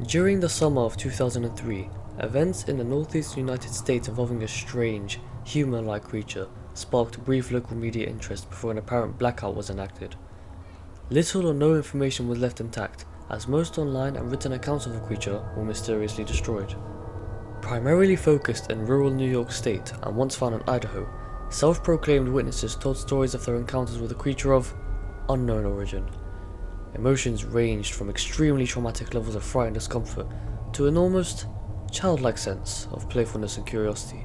During the summer of 2003, events in the northeast United States involving a strange, human-like creature sparked brief local media interest before an apparent blackout was enacted. Little or no information was left intact, as most online and written accounts of the creature were mysteriously destroyed. Primarily focused in rural New York State and once found in Idaho, self-proclaimed witnesses told stories of their encounters with a creature of unknown origin. Emotions ranged from extremely traumatic levels of fright and discomfort to an almost childlike sense of playfulness and curiosity.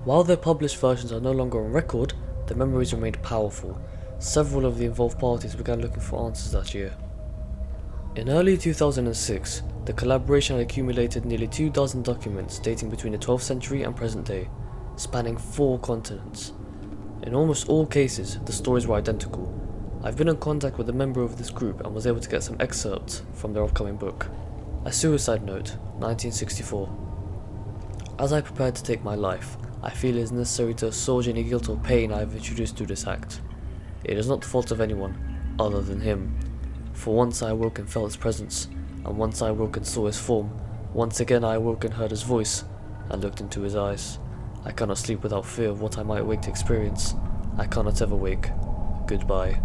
While their published versions are no longer on record, the memories remained powerful. Several of the involved parties began looking for answers that year. In early 2006, the collaboration had accumulated nearly 24 documents dating between the 12th century and present day, spanning 4 continents. In almost all cases, the stories were identical. I've been in contact with a member of this group and was able to get some excerpts from their upcoming book. A Suicide Note, 1964. As I prepare to take my life, I feel it is necessary to assuage any guilt or pain I have introduced through this act. It is not the fault of anyone, other than him. For once I awoke and felt his presence, and once I awoke and saw his form. Once again I awoke and heard his voice, and looked into his eyes. I cannot sleep without fear of what I might wake to experience. I cannot ever wake. Goodbye.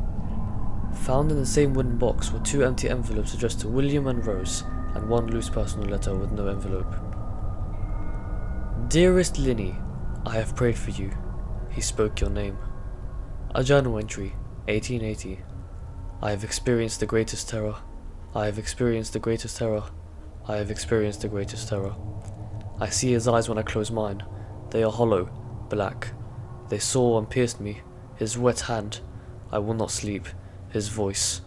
Found in the same wooden box were 2 empty envelopes addressed to William and Rose, and 1 loose personal letter with no envelope. Dearest Linny, I have prayed for you. He spoke your name. A journal entry, 1880. I have experienced the greatest terror. I have experienced the greatest terror. I have experienced the greatest terror. I see his eyes when I close mine. They are hollow, black. They saw and pierced me. His wet hand. I will not sleep. His voice.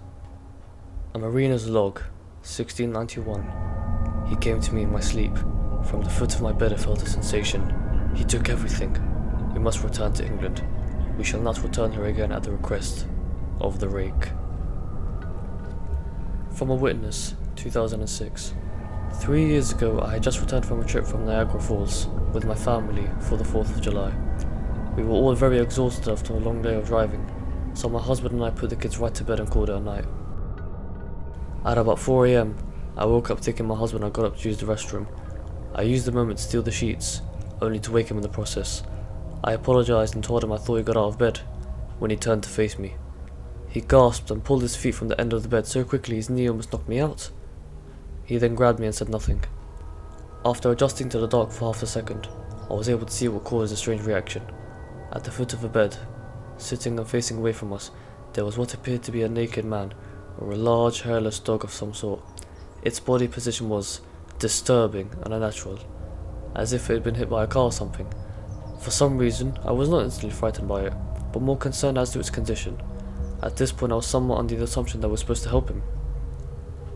A mariner's log, 1691. He came to me in my sleep. From the foot of my bed I felt a sensation. He took everything. We must return to England. We shall not return here again at the request of the Rake. From a witness, 2006. 3 years ago I had just returned from a trip from Niagara Falls with my family for the 4th of July. We were all very exhausted after a long day of driving, so my husband and I put the kids right to bed and called it a night. At about 4 AM, I woke up thinking my husband had got up to use the restroom. I used the moment to steal the sheets, only to wake him in the process. I apologized and told him I thought he got out of bed, when he turned to face me. He gasped and pulled his feet from the end of the bed so quickly his knee almost knocked me out. He then grabbed me and said nothing. After adjusting to the dark for half a second, I was able to see what caused the strange reaction. At the foot of the bed, sitting and facing away from us, there was what appeared to be a naked man, or a large hairless dog of some sort. Its body position was disturbing and unnatural, as if it had been hit by a car or something. For some reason, I was not instantly frightened by it, but more concerned as to its condition. At this point I was somewhat under the assumption that I was supposed to help him.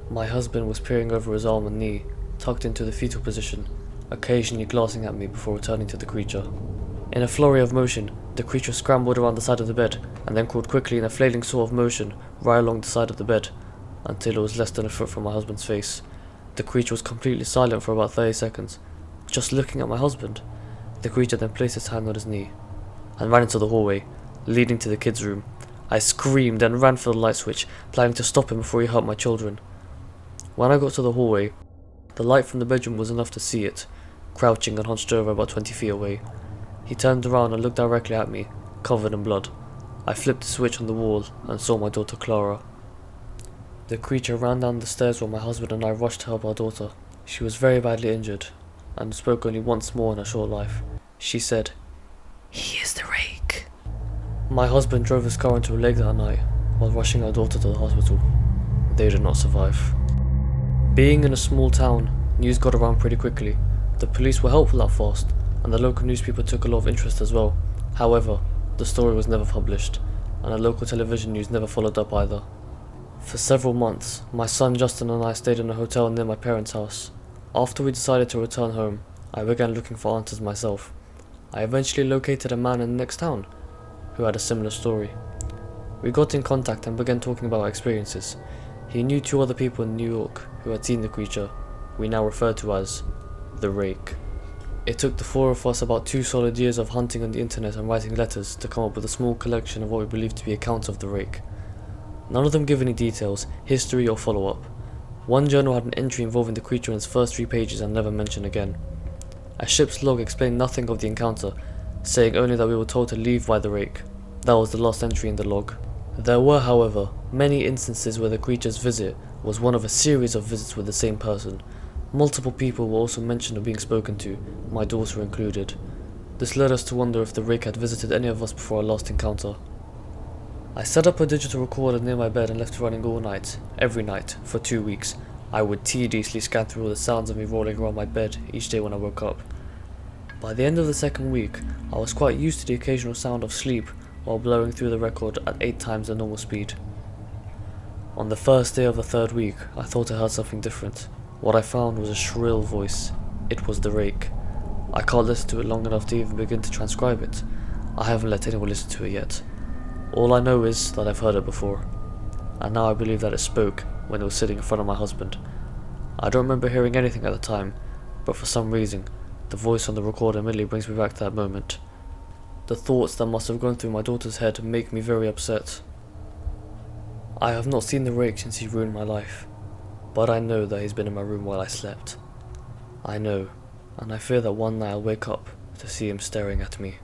My husband was peering over his arm and knee, tucked into the fetal position, occasionally glancing at me before returning to the creature. In a flurry of motion, the creature scrambled around the side of the bed, and then crawled quickly in a flailing sort of motion right along the side of the bed, until it was less than a foot from my husband's face. The creature was completely silent for about 30 seconds, just looking at my husband. The creature then placed its hand on his knee, and ran into the hallway, leading to the kids' room. I screamed and ran for the light switch, planning to stop him before he hurt my children. When I got to the hallway, the light from the bedroom was enough to see it, crouching and hunched over about 20 feet away. He turned around and looked directly at me, covered in blood. I flipped the switch on the wall and saw my daughter Clara. The creature ran down the stairs while my husband and I rushed to help our daughter. She was very badly injured, and spoke only once more in her short life. She said, "He is the Rake." My husband drove his car into a lake that night, while rushing our daughter to the hospital. They did not survive. Being in a small town, news got around pretty quickly. The police were helpful that fast, and the local newspaper took a lot of interest as well. However, the story was never published, and the local television news never followed up either. For several months, my son Justin and I stayed in a hotel near my parents' house. After we decided to return home, I began looking for answers myself. I eventually located a man in the next town, who had a similar story. We got in contact and began talking about our experiences. He knew 2 other people in New York who had seen the creature, we now refer to as the Rake. It took the 4 of us about 2 solid years of hunting on the internet and writing letters to come up with a small collection of what we believed to be accounts of the Rake. None of them give any details, history or follow-up. One journal had an entry involving the creature in its first 3 pages and never mentioned again. A ship's log explained nothing of the encounter, saying only that we were told to leave by the Rake. That was the last entry in the log. There were, however, many instances where the creature's visit was one of a series of visits with the same person. Multiple people were also mentioned of being spoken to, my daughter included. This led us to wonder if the Rake had visited any of us before our last encounter. I set up a digital recorder near my bed and left it running all night, every night, for 2 weeks. I would tediously scan through all the sounds of me rolling around my bed each day when I woke up. By the end of the 2nd week, I was quite used to the occasional sound of sleep while blowing through the record at 8 times the normal speed. On the first day of the 3rd week, I thought I heard something different. What I found was a shrill voice. It was the Rake. I can't listen to it long enough to even begin to transcribe it. I haven't let anyone listen to it yet. All I know is that I've heard it before, and now I believe that it spoke when it was sitting in front of my husband. I don't remember hearing anything at the time, but for some reason, the voice on the recorder immediately brings me back to that moment. The thoughts that must have gone through my daughter's head make me very upset. I have not seen the Rake since he ruined my life, but I know that he's been in my room while I slept. I know, and I fear that one night I'll wake up to see him staring at me.